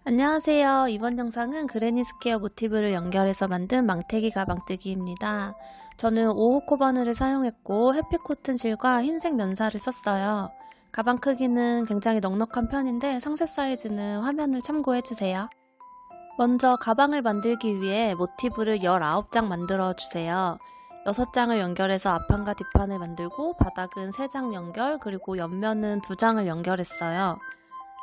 안녕하세요. 이번 영상은 그레니 스퀘어 모티브를 연결해서 만든 망태기 가방뜨기입니다. 저는 5호 코바늘을 사용했고 해피 코튼 실과 흰색 면사를 썼어요. 가방 크기는 굉장히 넉넉한 편인데 상세 사이즈는 화면을 참고해주세요. 먼저 가방을 만들기 위해 모티브를 19장 만들어 주세요. 6장을 연결해서 앞판과 뒷판을 만들고 바닥은 3장 연결, 그리고 옆면은 2장을 연결했어요.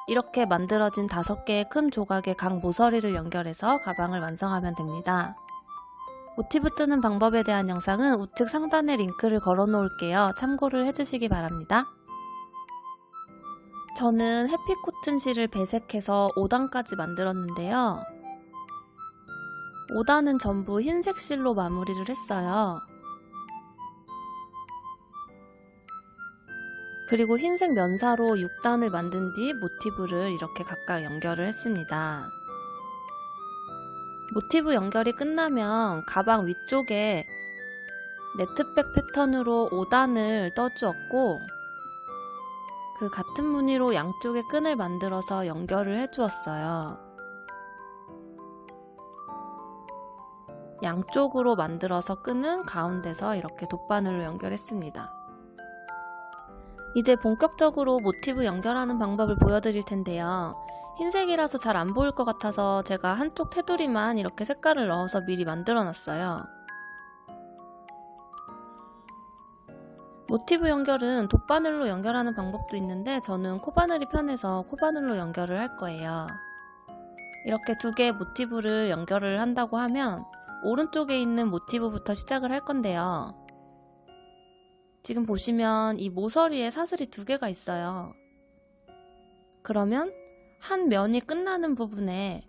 이렇게 만들어진 5개의 큰 조각의 각 모서리를 연결해서 가방을 완성하면 됩니다. 모티브 뜨는 방법에 대한 영상은 우측 상단에 링크를 걸어 놓을게요. 참고를 해주시기 바랍니다. 저는 해피 코튼 실을 배색해서 5단까지 만들었는데요. 5단은 전부 흰색 실로 마무리를 했어요. 그리고 흰색 면사로 6단을 만든 뒤 모티브를 이렇게 각각 연결을 했습니다. 모티브 연결이 끝나면 가방 위쪽에 네트백 패턴으로 5단을 떠주었고 그 같은 무늬로 양쪽에 끈을 만들어서 연결을 해주었어요. 양쪽으로 만들어서 끈은 가운데서 이렇게 돗바늘로 연결했습니다. 이제 본격적으로 모티브 연결하는 방법을 보여드릴 텐데요. 흰색이라서 잘 안 보일 것 같아서 제가 한쪽 테두리만 이렇게 색깔을 넣어서 미리 만들어 놨어요. 모티브 연결은 돗바늘로 연결하는 방법도 있는데 저는 코바늘이 편해서 코바늘로 연결을 할 거예요. 이렇게 2개의 모티브를 연결을 한다고 하면 오른쪽에 있는 모티브부터 시작을 할 건데요. 지금 보시면 이 모서리에 사슬이 2개가 있어요. 그러면 한 면이 끝나는 부분에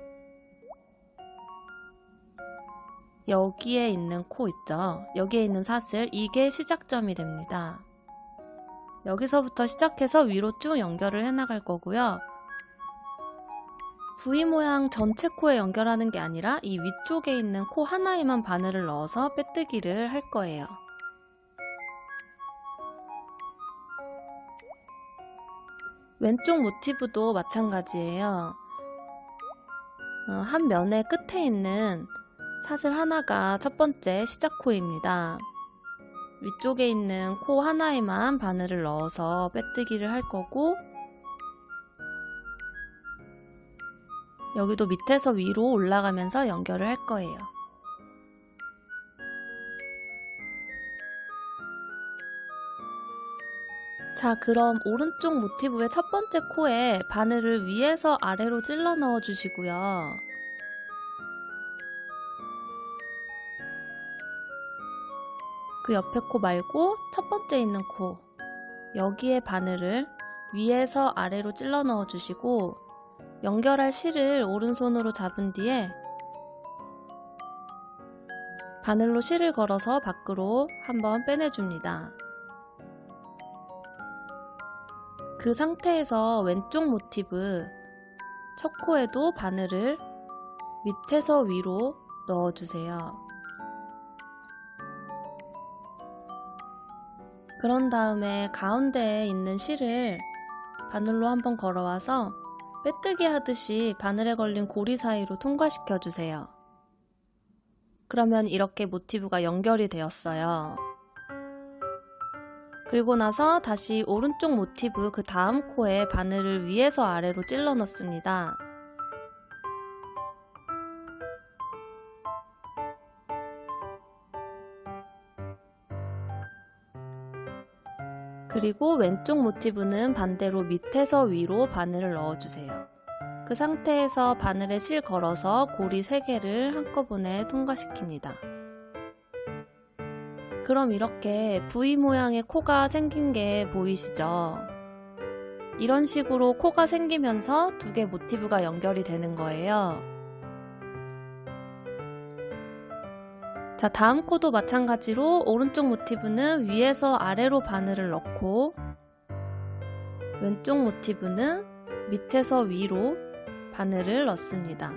여기에 있는 코 있죠? 여기에 있는 사슬, 이게 시작점이 됩니다. 여기서부터 시작해서 위로 쭉 연결을 해 나갈 거고요. V 모양 전체 코에 연결하는 게 아니라 이 위쪽에 있는 코 하나에만 바늘을 넣어서 빼뜨기를 할 거예요. 왼쪽 모티브도 마찬가지예요. 한 면의 끝에 있는 사슬 하나가 첫 번째 시작 코입니다. 위쪽에 있는 코 하나에만 바늘을 넣어서 빼뜨기를 할 거고 여기도 밑에서 위로 올라가면서 연결을 할 거예요. 자, 그럼 오른쪽 모티브의 첫 번째 코에 바늘을 위에서 아래로 찔러 넣어 주시고요. 그 옆에 코 말고 첫 번째 있는 코, 여기에 바늘을 위에서 아래로 찔러 넣어 주시고 연결할 실을 오른손으로 잡은 뒤에 바늘로 실을 걸어서 밖으로 한번 빼내줍니다. 그 상태에서 왼쪽 모티브 첫 코에도 바늘을 밑에서 위로 넣어주세요. 그런 다음에 가운데에 있는 실을 바늘로 한번 걸어와서 빼뜨기 하듯이 바늘에 걸린 고리 사이로 통과시켜 주세요. 그러면 이렇게 모티브가 연결이 되었어요. 그리고 나서 다시 오른쪽 모티브 그 다음 코에 바늘을 위에서 아래로 찔러 넣습니다. 그리고 왼쪽 모티브는 반대로 밑에서 위로 바늘을 넣어주세요. 그 상태에서 바늘에 실 걸어서 고리 3개를 한꺼번에 통과시킵니다. 그럼 이렇게 V 모양의 코가 생긴 게 보이시죠? 이런 식으로 코가 생기면서 2개 모티브가 연결이 되는 거예요. 자, 다음 코도 마찬가지로 오른쪽 모티브는 위에서 아래로 바늘을 넣고 왼쪽 모티브는 밑에서 위로 바늘을 넣습니다.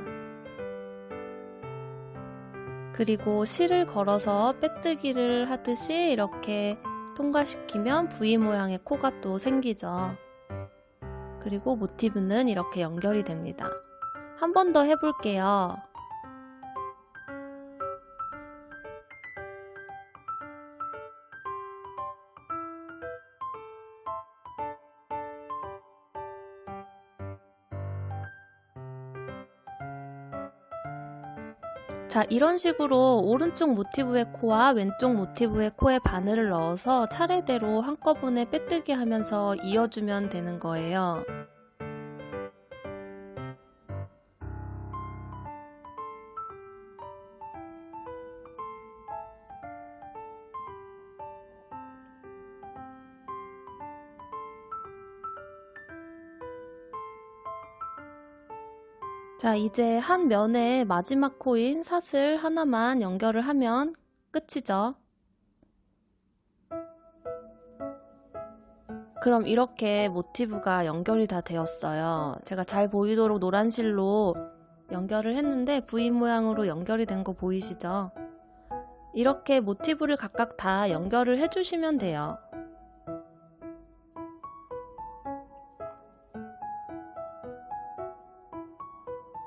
그리고 실을 걸어서 빼뜨기를 하듯이 이렇게 통과시키면 V 모양의 코가 또 생기죠. 그리고 모티브는 이렇게 연결이 됩니다. 한 번 더 해볼게요. 자, 이런 식으로 오른쪽 모티브의 코와 왼쪽 모티브의 코에 바늘을 넣어서 차례대로 한꺼번에 빼뜨기 하면서 이어주면 되는 거예요. 자, 이제 한 면에 마지막 코인 사슬 하나만 연결을 하면 끝이죠. 그럼 이렇게 모티브가 연결이 다 되었어요. 제가 잘 보이도록 노란 실로 연결을 했는데 V 모양으로 연결이 된 거 보이시죠? 이렇게 모티브를 각각 다 연결을 해주시면 돼요.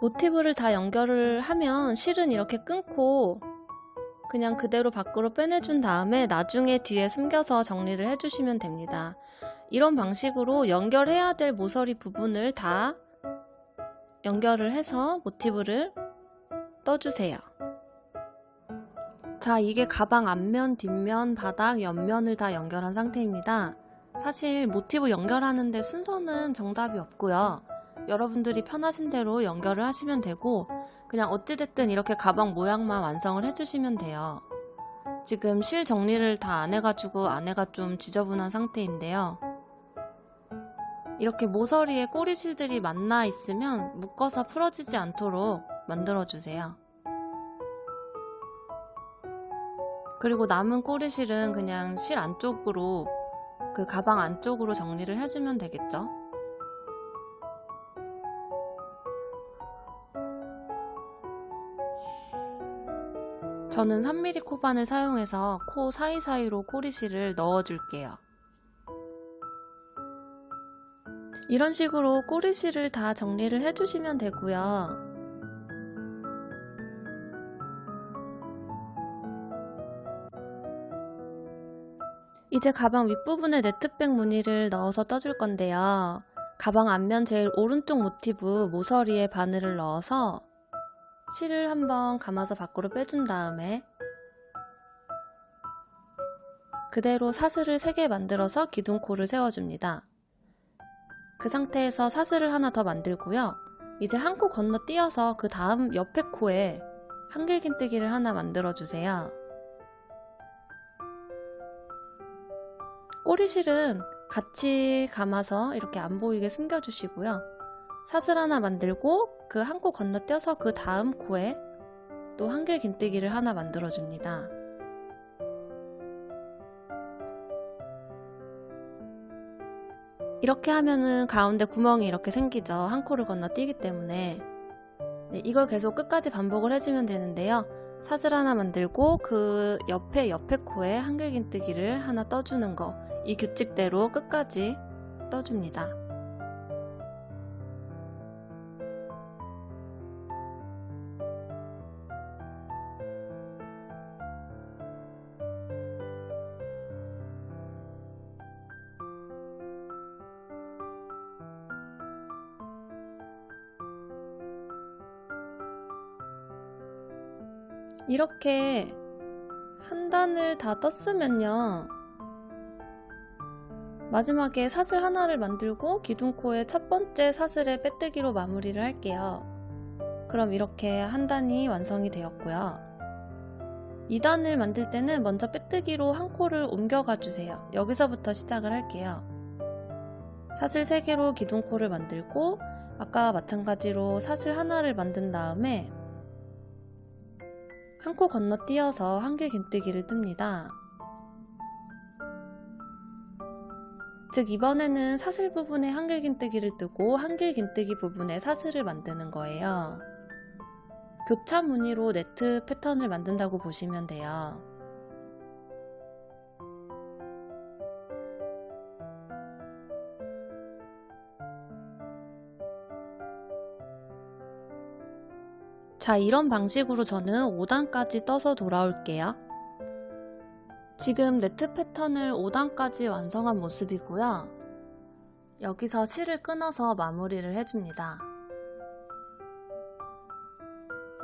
모티브를 다 연결을 하면 실은 이렇게 끊고 그냥 그대로 밖으로 빼내준 다음에 나중에 뒤에 숨겨서 정리를 해주시면 됩니다. 이런 방식으로 연결해야 될 모서리 부분을 다 연결을 해서 모티브를 떠주세요. 자, 이게 가방 앞면, 뒷면, 바닥, 옆면을 다 연결한 상태입니다. 사실 모티브 연결하는데 순서는 정답이 없고요. 여러분들이 편하신 대로 연결을 하시면 되고 그냥 어찌됐든 이렇게 가방 모양만 완성을 해주시면 돼요. 지금 실 정리를 다 안 해가지고 안에가 좀 지저분한 상태인데요. 이렇게 모서리에 꼬리실들이 만나 있으면 묶어서 풀어지지 않도록 만들어주세요. 그리고 남은 꼬리실은 그냥 실 안쪽으로, 그 가방 안쪽으로 정리를 해주면 되겠죠. 저는 3mm 코반을 사용해서 코 사이사이로 꼬리실을 넣어줄게요. 이런 식으로 꼬리실을 다 정리를 해주시면 되고요. 이제 가방 윗부분에 네트백 무늬를 넣어서 떠줄 건데요. 가방 앞면 제일 오른쪽 모티브 모서리에 바늘을 넣어서 실을 한번 감아서 밖으로 빼준 다음에 그대로 사슬을 3개 만들어서 기둥코를 세워줍니다. 그 상태에서 사슬을 하나 더 만들고요. 이제 한 코 건너뛰어서 그 다음 옆에 코에 한길긴뜨기를 하나 만들어주세요. 꼬리실은 같이 감아서 이렇게 안 보이게 숨겨주시고요. 사슬 하나 만들고 그 한 코 건너뛰어서 그 다음 코에 또 한길긴뜨기를 하나 만들어줍니다. 이렇게 하면은 가운데 구멍이 이렇게 생기죠. 한 코를 건너뛰기 때문에. 네, 이걸 계속 끝까지 반복을 해주면 되는데요. 사슬 하나 만들고 그 옆에 코에 한길긴뜨기를 하나 떠주는 거, 이 규칙대로 끝까지 떠줍니다. 이렇게 한 단을 다 떴으면요, 마지막에 사슬 하나를 만들고 기둥코의 첫 번째 사슬에 빼뜨기로 마무리를 할게요. 그럼 이렇게 한 단이 완성이 되었고요. 2단을 만들 때는 먼저 빼뜨기로 한 코를 옮겨가 주세요. 여기서부터 시작을 할게요. 사슬 3개로 기둥코를 만들고 아까 마찬가지로 사슬 하나를 만든 다음에 한 코 건너뛰어서 한길긴뜨기를 뜹니다. 즉 이번에는 사슬 부분에 한길긴뜨기를 뜨고 한길긴뜨기 부분에 사슬을 만드는 거예요. 교차 무늬로 네트 패턴을 만든다고 보시면 돼요. 자, 이런 방식으로 저는 5단까지 떠서 돌아올게요. 지금 네트 패턴을 5단까지 완성한 모습이고요. 여기서 실을 끊어서 마무리를 해줍니다.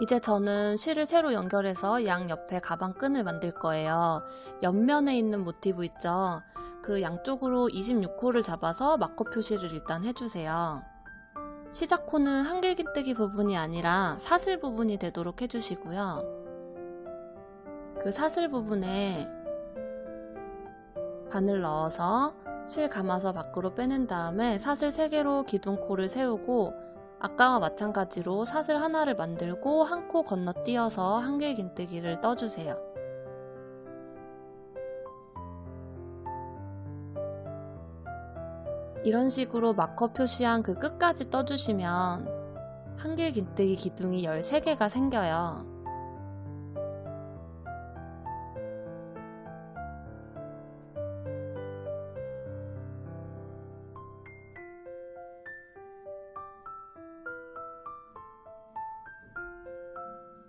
이제 저는 실을 새로 연결해서 양 옆에 가방끈을 만들 거예요. 옆면에 있는 모티브 있죠? 그 양쪽으로 26코를 잡아서 마커 표시를 일단 해주세요. 시작코는 한길긴뜨기 부분이 아니라 사슬 부분이 되도록 해주시고요. 그 사슬 부분에 바늘 넣어서 실 감아서 밖으로 빼낸 다음에 사슬 3개로 기둥코를 세우고 아까와 마찬가지로 사슬 하나를 만들고 한 코 건너뛰어서 한길긴뜨기를 떠주세요. 이런 식으로 마커 표시한 그 끝까지 떠주시면 한길긴뜨기 기둥이 13개가 생겨요.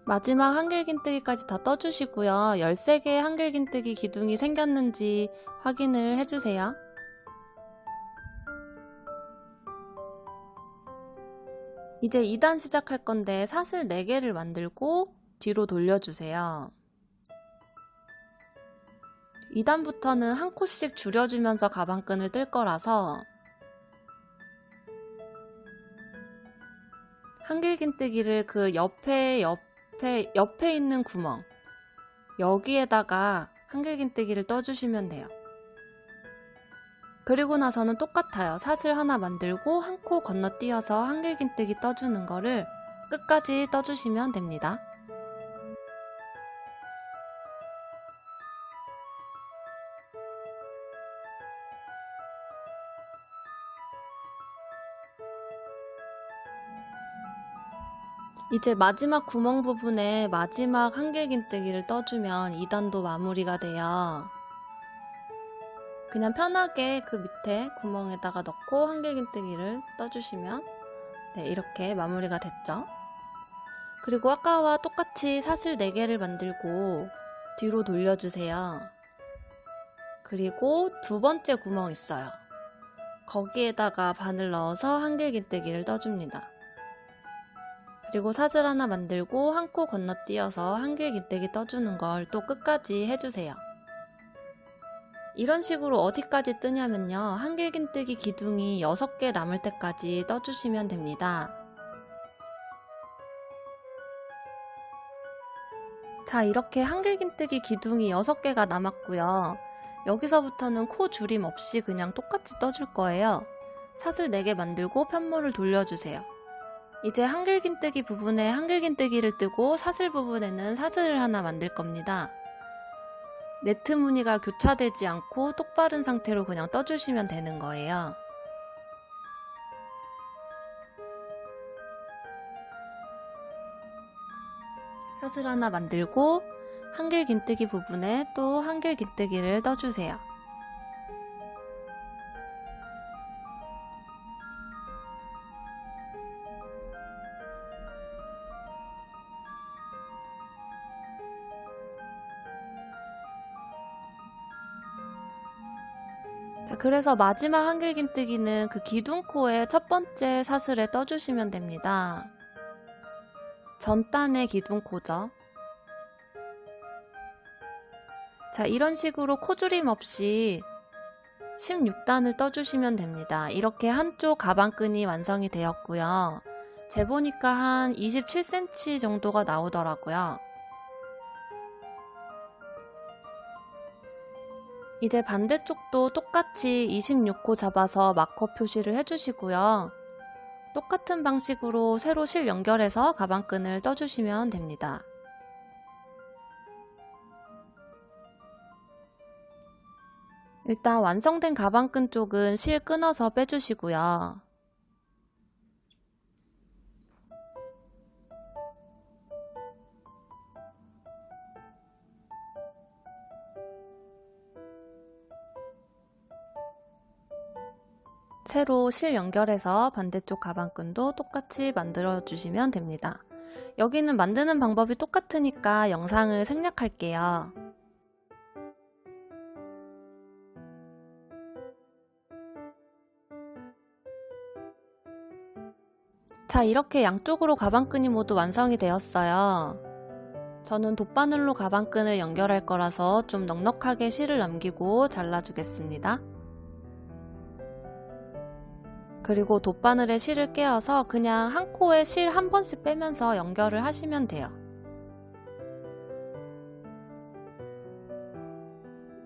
마지막 한길긴뜨기까지 다 떠주시고요. 13개의 한길긴뜨기 기둥이 생겼는지 확인을 해주세요. 이제 2단 시작할 건데 사슬 4개를 만들고 뒤로 돌려주세요. 2단부터는 한 코씩 줄여주면서 가방끈을 뜰 거라서 한길긴뜨기를 그 옆에 있는 구멍 여기에다가 한길긴뜨기를 떠주시면 돼요. 그리고 나서는 똑같아요. 사슬 하나 만들고 한 코 건너뛰어서 한길긴뜨기 떠주는 거를 끝까지 떠주시면 됩니다. 이제 마지막 구멍 부분에 마지막 한길긴뜨기를 떠주면 2단도 마무리가 돼요. 그냥 편하게 그 밑에 구멍에다가 넣고 한길긴뜨기를 떠주시면 네, 이렇게 마무리가 됐죠. 그리고 아까와 똑같이 사슬 4개를 만들고 뒤로 돌려주세요. 그리고 두 번째 구멍 있어요. 거기에다가 바늘 넣어서 한길긴뜨기를 떠줍니다. 그리고 사슬 하나 만들고 한 코 건너뛰어서 한길긴뜨기 떠주는 걸 또 끝까지 해주세요. 이런 식으로 어디까지 뜨냐면요. 한길긴뜨기 기둥이 6개 남을 때까지 떠주시면 됩니다. 자, 이렇게 한길긴뜨기 기둥이 6개가 남았고요. 여기서부터는 코 줄임 없이 그냥 똑같이 떠줄 거예요. 사슬 4개 만들고 편물을 돌려주세요. 이제 한길긴뜨기 부분에 한길긴뜨기를 뜨고 사슬 부분에는 사슬을 하나 만들 겁니다. 네트 무늬가 교차되지 않고 똑바른 상태로 그냥 떠주시면 되는 거예요. 사슬 하나 만들고 한길긴뜨기 부분에 또 한길긴뜨기를 떠주세요. 자, 그래서 마지막 한길긴뜨기는 그 기둥코의 첫 번째 사슬에 떠주시면 됩니다. 전단의 기둥코죠. 자, 이런 식으로 코줄임 없이 16단을 떠주시면 됩니다. 이렇게 한쪽 가방끈이 완성이 되었고요. 재보니까 한 27cm 정도가 나오더라고요. 이제 반대쪽도 똑같이 26코 잡아서 마커 표시를 해주시고요. 똑같은 방식으로 세로 실 연결해서 가방끈을 떠주시면 됩니다. 일단 완성된 가방끈 쪽은 실 끊어서 빼주시고요. 채로 실 연결해서 반대쪽 가방끈도 똑같이 만들어 주시면 됩니다. 여기는 만드는 방법이 똑같으니까 영상을 생략할게요. 자, 이렇게 양쪽으로 가방끈이 모두 완성이 되었어요. 저는 돗바늘로 가방끈을 연결할 거라서 좀 넉넉하게 실을 남기고 잘라주겠습니다. 그리고 돗바늘에 실을 꿰어서 그냥 한 코에 실 한 번씩 빼면서 연결을 하시면 돼요.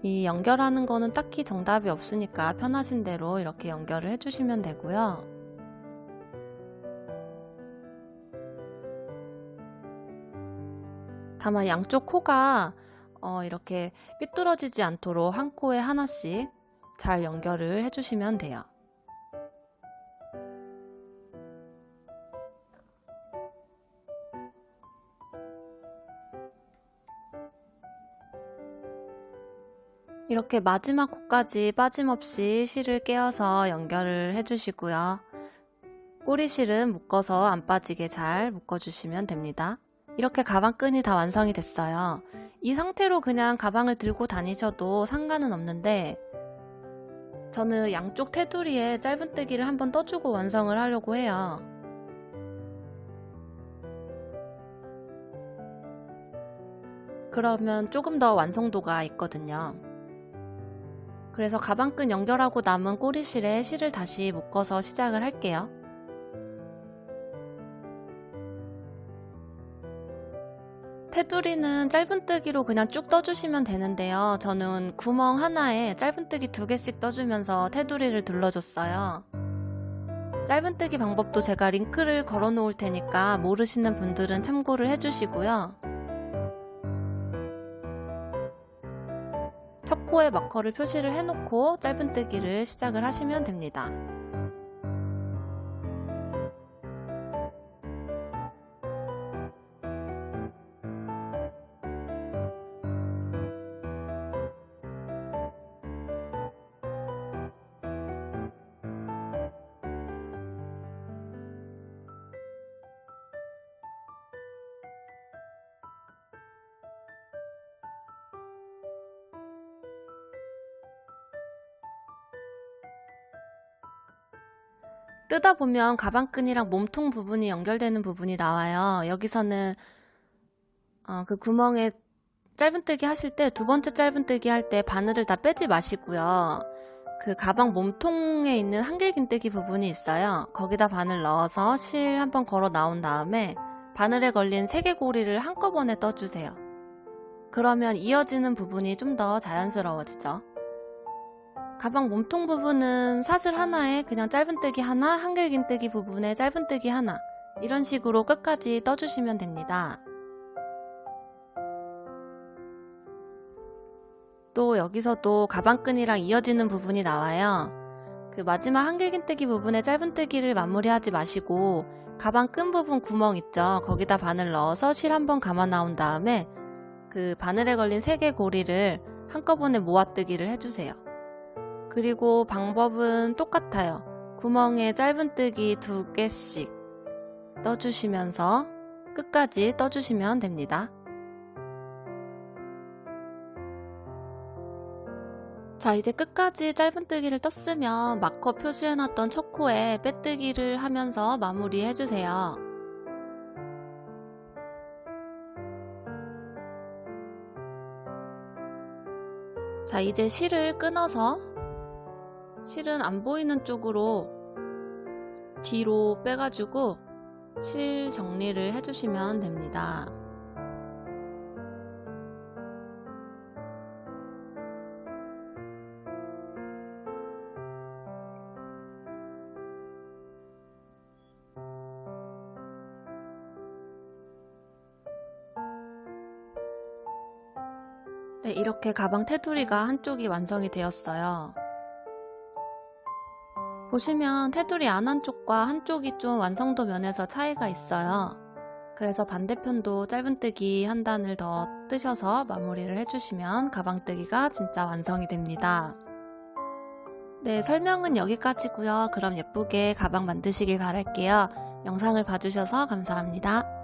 이 연결하는 거는 딱히 정답이 없으니까 편하신 대로 이렇게 연결을 해주시면 되고요. 다만 양쪽 코가 이렇게 삐뚤어지지 않도록 한 코에 하나씩 잘 연결을 해주시면 돼요. 이렇게 마지막 코까지 빠짐없이 실을 꿰어서 연결을 해주시고요. 꼬리실은 묶어서 안 빠지게 잘 묶어주시면 됩니다. 이렇게 가방끈이 다 완성이 됐어요. 이 상태로 그냥 가방을 들고 다니셔도 상관은 없는데 저는 양쪽 테두리에 짧은뜨기를 한번 떠주고 완성을 하려고 해요. 그러면 조금 더 완성도가 있거든요. 그래서 가방끈 연결하고 남은 꼬리실에 실을 다시 묶어서 시작을 할게요. 테두리는 짧은뜨기로 그냥 쭉 떠주시면 되는데요. 저는 구멍 하나에 짧은뜨기 2개씩 떠주면서 테두리를 둘러줬어요. 짧은뜨기 방법도 제가 링크를 걸어 놓을 테니까 모르시는 분들은 참고를 해주시고요. 첫 코에 마커를 표시를 해놓고 짧은뜨기를 시작을 하시면 됩니다. 뜯어 보면 가방끈이랑 몸통 부분이 연결되는 부분이 나와요. 여기서는 그 구멍에 짧은뜨기 하실 때 2번째 짧은뜨기 할 때 바늘을 다 빼지 마시고요. 그 가방 몸통에 있는 한길긴뜨기 부분이 있어요. 거기다 바늘 넣어서 실 한번 걸어 나온 다음에 바늘에 걸린 3개 고리를 한꺼번에 떠주세요. 그러면 이어지는 부분이 좀 더 자연스러워지죠. 가방 몸통 부분은 사슬 하나에 그냥 짧은뜨기 하나, 한길긴뜨기 부분에 짧은뜨기 하나, 이런 식으로 끝까지 떠주시면 됩니다. 또 여기서도 가방끈이랑 이어지는 부분이 나와요. 그 마지막 한길긴뜨기 부분에 짧은뜨기를 마무리하지 마시고 가방끈 부분 구멍 있죠? 거기다 바늘 넣어서 실 한번 감아 나온 다음에 그 바늘에 걸린 3개 고리를 한꺼번에 모아뜨기를 해주세요. 그리고 방법은 똑같아요. 구멍에 짧은뜨기 2개씩 떠주시면서 끝까지 떠주시면 됩니다. 자, 이제 끝까지 짧은뜨기를 떴으면 마커 표시해놨던 첫 코에 빼뜨기를 하면서 마무리 해주세요. 자, 이제 실을 끊어서 실은 안 보이는 쪽으로 뒤로 빼가지고 실 정리를 해주시면 됩니다. 네, 이렇게 가방 테두리가 한쪽이 완성이 되었어요. 보시면 테두리 안 한쪽과 한쪽이 좀 완성도 면에서 차이가 있어요. 그래서 반대편도 짧은뜨기 한 단을 더 뜨셔서 마무리를 해주시면 가방뜨기가 진짜 완성이 됩니다. 네, 설명은 여기까지고요. 그럼 예쁘게 가방 만드시길 바랄게요. 영상을 봐주셔서 감사합니다.